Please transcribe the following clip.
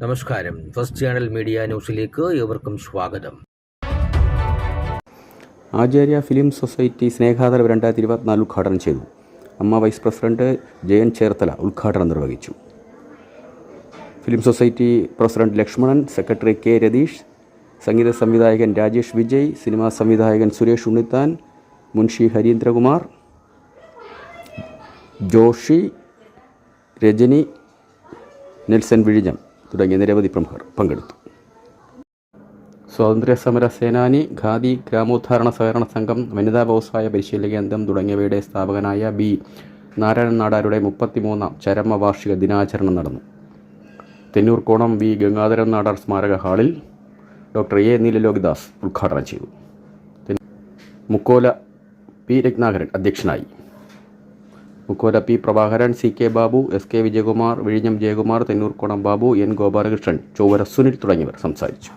നമസ്കാരം. First channel media ന്യൂസിലേക്ക് ഏവർക്കും സ്വാഗതം. ആചാര്യ ഫിലിം സൊസൈറ്റി സ്നേഹാദരവ് 2024 ഉദ്ഘാടനം ചെയ്തു. അമ്മ വൈസ് പ്രസിഡന്റ് ജയൻ ചേർത്തല ഉദ്ഘാടനം നിർവഹിച്ചു. Film society president Lakshmanan, secretary K Ratheesh, സംഗീത സംവിധായകൻ രാജേഷ് വിജയ്, സിനിമാ സംവിധായകൻ സുരേഷ് ഉണ്ണിത്താൻ, മുൻഷി ഹരീന്ദ്രകുമാർ, ജോഷി, രജനി, നെൽസൺ വിഴിഞ്ഞം തുടങ്ങിയ നിരവധി പ്രമുഖർ പങ്കെടുത്തു. സ്വാതന്ത്ര്യ സമര സേനാനി, ഖാദി ഗ്രാമോദ്ധാരണ സഹകരണ സംഘം, വനിതാ വ്യവസായ പരിശീലന കേന്ദ്രം തുടങ്ങിയവയുടെ സ്ഥാപകനായ ബി നാരായണൻ നാടാരുടെ 33ാം ചരമവാർഷിക ദിനാചരണം നടന്നു. തെന്നൂർക്കോണം വി ഗംഗാധരൻ നാടാർ സ്മാരക ഹാളിൽ ഡോക്ടർ എ നീലലോകിദാസ് ഉദ്ഘാടനം ചെയ്തു. മുക്കോല പി രത്നാകരൻ അധ്യക്ഷനായി. Mukkola P Prabhakaran, C K Babu, S K Vijayakumar, വിഴിഞ്ഞം ജയകുമാർ, തെന്നൂർക്കോണം ബാബു, എൻ ഗോപാലകൃഷ്ണൻ, ചൊവ്വര സുനിൽ തുടങ്ങിയവർ സംസാരിച്ചു.